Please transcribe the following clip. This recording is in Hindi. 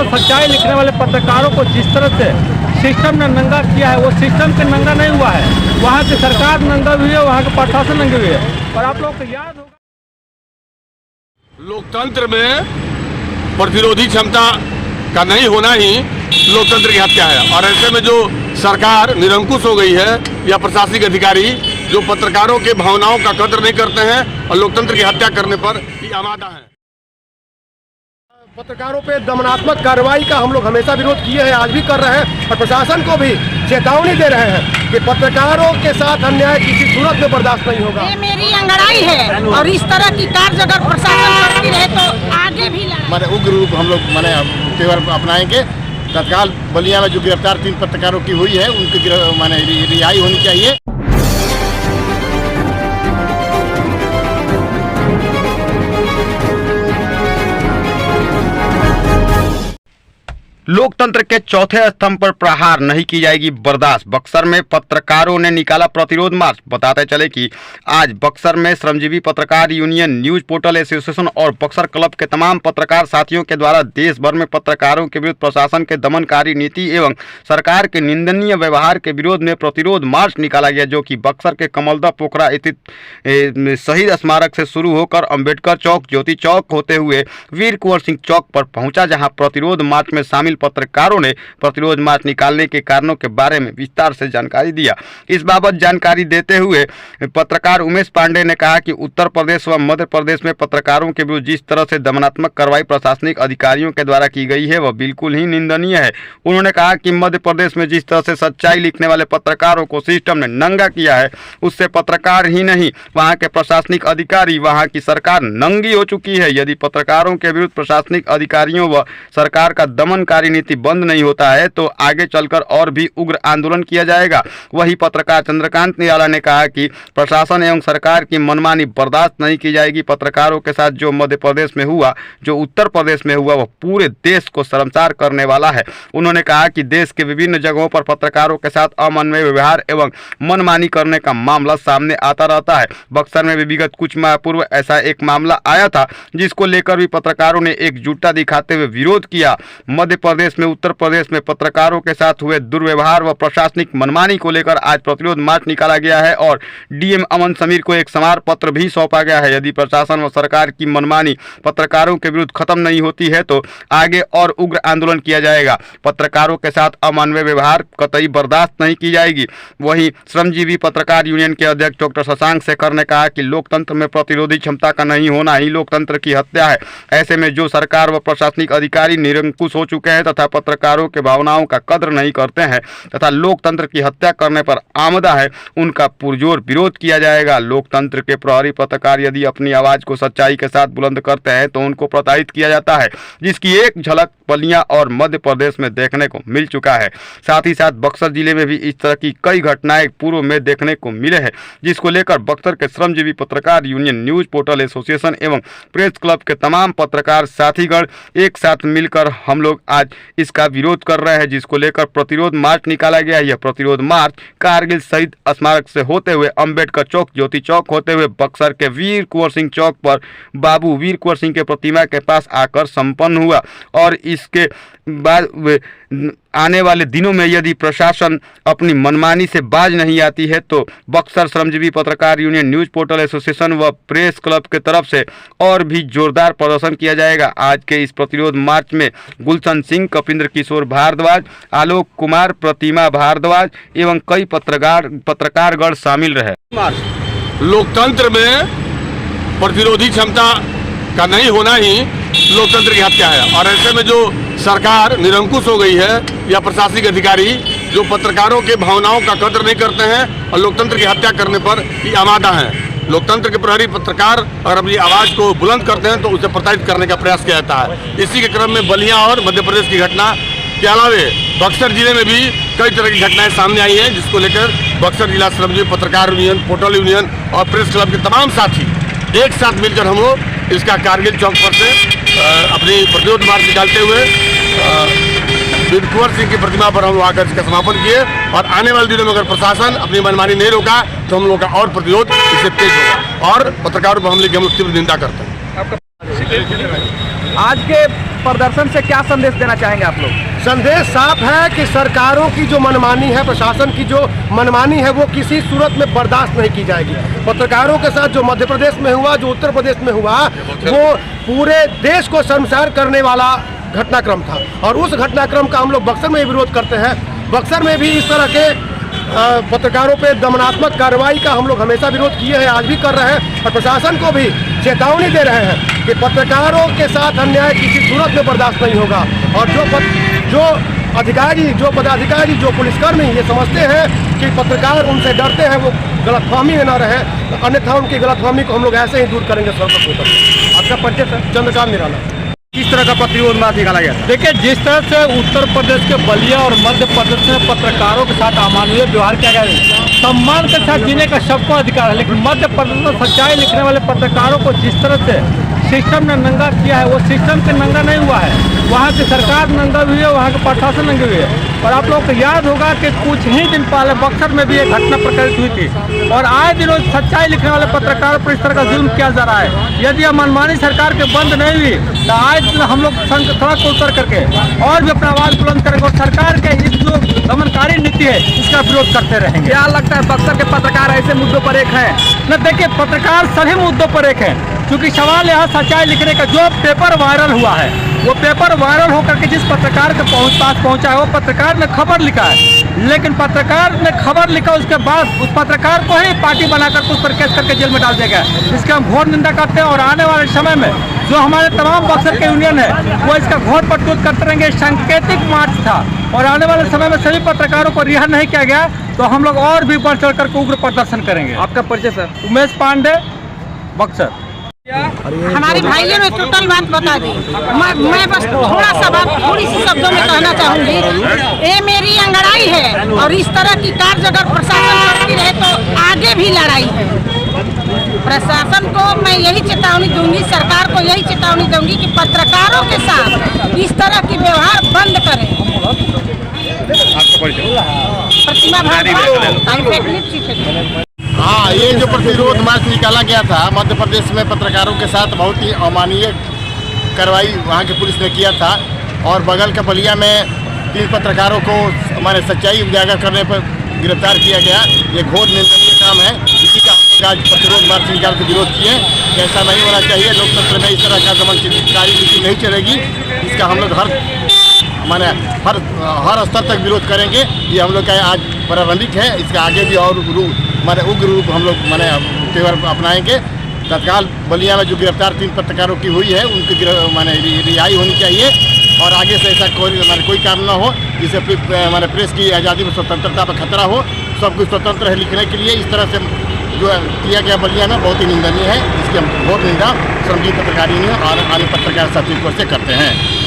तो सच्चाई लिखने वाले पत्रकारों को जिस तरह से सिस्टम ने नंगा किया है, वो सिस्टम से नंगा नहीं हुआ है। वहाँ की सरकार नंगा हुई है, वहाँ के प्रशासन नंगे हुए है। और आप लोगों को याद होगा, लोकतंत्र में प्रतिरोधी क्षमता का नहीं होना ही लोकतंत्र की हत्या है। और ऐसे में जो सरकार निरंकुश हो गई है या प्रशासनिक अधिकारी जो पत्रकारों के भावनाओं का कदर नहीं करते हैं और लोकतंत्र की हत्या करने पर ही आमादा है। पत्रकारों पे दमनात्मक कार्रवाई का हम लोग हमेशा विरोध किए हैं, आज भी कर रहे हैं और प्रशासन को भी चेतावनी दे रहे हैं कि पत्रकारों के साथ अन्याय किसी सूरत में बर्दाश्त नहीं होगा। ये मेरी अंगड़ाई है और इस तरह की कार्य अगर प्रशासन करती रहे तो आगे भी माने उग्र रूप हम लोग तेवर अपनाएंगे। तत्काल बलिया में जो गिरफ्तार 3 पत्रकारों की हुई है उनकी माने रिहाई होनी चाहिए। लोकतंत्र के चौथे स्तंभ पर प्रहार नहीं की जाएगी बर्दाश्त। बक्सर में पत्रकारों ने निकाला प्रतिरोध मार्च। बताते चले कि आज बक्सर में श्रमजीवी पत्रकार यूनियन, न्यूज पोर्टल एसोसिएशन और बक्सर क्लब के तमाम पत्रकार साथियों के द्वारा देश भर में पत्रकारों के विरुद्ध प्रशासन के दमनकारी नीति एवं सरकार के निंदनीय व्यवहार के विरोध में प्रतिरोध मार्च निकाला गया, जो कि बक्सर के कमलदा पोखरा स्थित शहीद स्मारक से शुरू होकर अंबेडकर चौक, ज्योति चौक होते हुए वीर कुंवर सिंह चौक पर पहुंचा, जहां प्रतिरोध मार्च में शामिल पत्रकारों ने प्रतिरोध मार्च निकालने के कारणों के बारे में विस्तार से जानकारी दिया। इस बाबत जानकारी देते हुए पत्रकार उमेश पांडे ने कहा कि उत्तर प्रदेश व मध्य प्रदेश में पत्रकारों के विरुद्ध जिस तरह से दमनात्मक कार्रवाई प्रशासनिक अधिकारियों के द्वारा की गई है वह बिल्कुल ही निंदनीय है। उन्होंने कहा कि मध्य प्रदेश में जिस तरह से सच्चाई लिखने वाले पत्रकारों को सिस्टम ने नंगा किया है, उससे पत्रकार ही नहीं वहाँ के प्रशासनिक अधिकारी, वहाँ की सरकार नंगी हो चुकी है। यदि पत्रकारों के विरुद्ध प्रशासनिक अधिकारियों व सरकार का दमनकारी नीति बंद नहीं होता है तो आगे चलकर और भी उग्र आंदोलन किया जाएगा। वही पत्रकार चंद्रकांत निराला ने कहा कि प्रशासन एवं सरकार की मनमानी बर्दाश्त नहीं की जाएगी। पत्रकारों के साथ जो मध्य प्रदेश में हुआ, जो उत्तर प्रदेश में हुआ, वह पूरे देश को शर्मसार करने वाला है। उन्होंने कहा कि देश के विभिन्न जगहों पर पत्रकारों के साथ अमानवीय व्यवहार एवं मनमानी करने का मामला सामने आता रहता है। बक्सर में भी विगत कुछ माह पूर्व ऐसा एक मामला आया था, जिसको लेकर भी पत्रकारों ने एकजुटता दिखाते हुए विरोध किया। मध्य प्रदेश में, उत्तर प्रदेश में पत्रकारों के साथ हुए दुर्व्यवहार व प्रशासनिक मनमानी को लेकर आज प्रतिरोध मार्च निकाला गया है और डीएम अमन समीर को एक स्मार पत्र भी सौंपा गया है। यदि प्रशासन व सरकार की मनमानी पत्रकारों के विरुद्ध खत्म नहीं होती है तो आगे और उग्र आंदोलन किया जाएगा। पत्रकारों के साथ अमानवीय व्यवहार कतई बर्दाश्त नहीं की जाएगी। वहीं श्रमजीवी पत्रकार यूनियन के अध्यक्ष डॉक्टर शशांक शेखर ने कहा कि लोकतंत्र में प्रतिरोधी क्षमता का नहीं होना ही लोकतंत्र की हत्या है। ऐसे में जो सरकार व प्रशासनिक अधिकारी निरंकुश हो चुके हैं तथा पत्रकारों के भावनाओं का कद्र नहीं करते हैं तथा लोकतंत्र की हत्या करने पर आमदा है, उनका पुरजोर विरोध किया जाएगा। लोकतंत्र के प्रहरी पत्रकार यदि अपनी आवाज को सच्चाई के साथ बुलंद करते हैं तो उनको प्रोत्साहित किया जाता है, जिसकी एक झलक बलिया और मध्य प्रदेश में देखने को मिल चुका है। साथ ही साथ बक्सर जिले में भी इस तरह की कई घटनाएं पूर्व में देखने को मिले हैं, जिसको लेकर बक्सर के श्रमजीवी पत्रकार यूनियन, न्यूज पोर्टल एसोसिएशन एवं प्रेस क्लब के तमाम पत्रकार साथीगण एक साथ मिलकर हम लोग आज इसका विरोध कर रहे हैं, जिसको लेकर प्रतिरोध मार्च निकाला गया। यह प्रतिरोध मार्च कारगिल शहीद स्मारक से होते हुए अंबेडकर चौक, ज्योति चौक होते हुए बक्सर के वीर कुंवर सिंह चौक पर बाबू वीर कुंवर सिंह के प्रतिमा के पास आकर संपन्न हुआ। और इसके बाद आने वाले दिनों में यदि प्रशासन अपनी मनमानी से बाज नहीं आती है तो बक्सर श्रमजीवी पत्रकार यूनियन, न्यूज पोर्टल एसोसिएशन व प्रेस क्लब के तरफ से और भी जोरदार प्रदर्शन किया जाएगा। आज के इस प्रतिरोध मार्च में गुलशन सिंह, कपिंद्र किशोर भारद्वाज, आलोक कुमार, प्रतिमा भारद्वाज एवं कई पत्रकारगण शामिल रहे। लोकतंत्र में प्रतिरोधी क्षमता का नहीं होना ही लोकतंत्र की हत्या है। और ऐसे में जो सरकार निरंकुश हो गई है या प्रशासनिक अधिकारी जो पत्रकारों के भावनाओं का कदर नहीं करते हैं और लोकतंत्र की हत्या करने पर ही आमादा हैं। लोकतंत्र के प्रहरी पत्रकार अगर अपनी आवाज़ को बुलंद करते हैं तो उसे प्रोत्साहित करने का प्रयास किया जाता है। इसी के क्रम में बलिया और मध्य प्रदेश की घटना के अलावे बक्सर जिले में भी कई तरह की घटनाएं सामने आई हैं, जिसको लेकर बक्सर जिला श्रमजीवी पत्रकार यूनियन, पोर्टल यूनियन और प्रेस क्लब के तमाम साथी एक साथ मिलकर हम लोग इसका कारगिल चौक पर से अपनी प्रतिरोध मार्च निकालते हुए वीर कुंवर सिंह की प्रतिमा पर हम आकर इसका समापन किए। और आने वाले दिनों में अगर प्रशासन अपनी मनमानी नहीं रोका तो हम लोग का और प्रतिरोध इससे तेज होगा और पत्रकारों पर हमले की हम लोग तीव्र निंदा करते हैं। आज के प्रदर्शन से क्या संदेश देना चाहेंगे आप लोग? संदेश साफ है कि सरकारों की जो मनमानी है, प्रशासन की जो मनमानी है, वो किसी सूरत में बर्दाश्त नहीं की जाएगी। पत्रकारों के साथ जो मध्य प्रदेश में हुआ, जो उत्तर प्रदेश में हुआ, वो पूरे देश को शर्मसार करने वाला घटनाक्रम था और उस घटनाक्रम का हम लोग बक्सर में विरोध करते हैं। बक्सर में भी इस तरह के पत्रकारों पे दमनात्मक कार्रवाई का हम लोग हमेशा विरोध किए हैं, आज भी कर रहे हैं और प्रशासन को भी चेतावनी दे रहे हैं कि पत्रकारों के साथ अन्याय किसी सूरत में बर्दाश्त नहीं होगा। और जो अधिकारी, जो पदाधिकारी, जो पुलिसकर्मी ये समझते हैं कि पत्रकार उनसे डरते हैं, वो गलतफहमी में न रहे, अन्यथा उनकी गलतफहमी को हम लोग ऐसे ही दूर करेंगे सर्वप्रथम। आपका परिचय सर? चंद्रकांत निराला। किस तरह का प्रतिरोध मार्च निकाला गया? देखिए, जिस तरह से उत्तर प्रदेश के बलिया और मध्य प्रदेश में पत्रकारों के साथ अमानवीय व्यवहार किया गया, सम्मान के साथ जीने का सबको अधिकार है, लेकिन मध्य प्रदेश में सच्चाई लिखने वाले पत्रकारों को जिस तरह से सिस्टम ने नंगा किया है, वो सिस्टम से नंगा नहीं हुआ है। वहाँ की सरकार नंगा हुई है, वहाँ के प्रशासन नंगे हुए है। और आप लोगों को याद होगा कि कुछ ही दिन पहले बक्सर में भी एक घटना प्रकटित हुई थी और आए दिन सच्चाई लिखने वाले पत्रकारों पर इस तरह का जुल्म किया जा रहा है। यदि यह मनमानी सरकार के बंद नहीं हुई तो आज दिन हम लोग सड़क को उतर करके और भी अपना आवाज बुलंद करेंगे और सरकार के इस जो दमनकारी नीति है इसका विरोध करते रहेंगे। क्या लगता है बक्सर के पत्रकार ऐसे मुद्दों पर एक हैं? न देखिए, पत्रकार सभी मुद्दों पर एक है, क्योंकि सवाल यहाँ सच्चाई लिखने का। जो पेपर वायरल हुआ है, वो पेपर वायरल होकर के जिस पत्रकार के पास पहुंचा है, वो पत्रकार ने खबर लिखा है, लेकिन पत्रकार ने खबर लिखा उसके बाद उस पत्रकार को ही पार्टी बनाकर उस पर केस करके जेल में डाल दिया गया। इसकी हम घोर निंदा करते हैं और आने वाले समय में जो हमारे तमाम बक्सर के यूनियन है वो इसका घोर प्रतिरोध करते रहेंगे। सांकेतिक मार्च था और आने वाले समय में सभी पत्रकारों को रिहा नहीं किया गया तो हम लोग और भी बढ़ चढ़ कर उग्र प्रदर्शन करेंगे। आपका परिचय सर? उमेश पांडे, बक्सर। हमारे भाइयों ने टोटल बात बता दी। मैं बस थोड़ा सा बात थोड़ी सी शब्दों में कहना चाहूँगी। ये मेरी अंगड़ाई है और इस तरह की कार्य अगर प्रशासन करती रहे तो आगे भी लड़ाई है। प्रशासन को मैं यही चेतावनी दूंगी, सरकार को यही चेतावनी दूंगी कि पत्रकारों के साथ इस तरह की व्यवहार बंद करें। प्रतिमा भारद्वाज। हाँ, ये जो प्रतिरोध मार्च निकाला गया था मध्य प्रदेश में पत्रकारों के साथ, बहुत ही अमानवीय कार्रवाई वहाँ की पुलिस ने किया था और बगल के बलिया में 3 पत्रकारों को हमारे सच्चाई उजागर करने पर गिरफ्तार किया गया। ये घोर निंदनीय काम है, इसी का हम लोग आज प्रतिरोध मार्च निकाल के विरोध किए। ऐसा नहीं होना चाहिए, लोकतंत्र में इस तरह का दमनकारी नीति नहीं चलेगी। इसका हम लोग हर स्तर तक विरोध करेंगे। ये हम लोग का आज प्रारंभिक है, इसका आगे भी और उग्र रूप हम लोग तेवर अपनाएंगे। तत्काल बलिया में जो गिरफ्तार 3 पत्रकारों की हुई है उनकी रिहाई होनी चाहिए और आगे से ऐसा कोई काम ना हो जिससे प्रेस की आज़ादी में स्वतंत्रता पर खतरा हो। सब कुछ स्वतंत्र है लिखने के लिए। इस तरह से जो किया गया बलिया में बहुत ही निंदनीय है। इसकी हम घोर निंदा श्रमजीवी पत्रकार यूनियन और अन्य पत्रकार साथियों से करते हैं।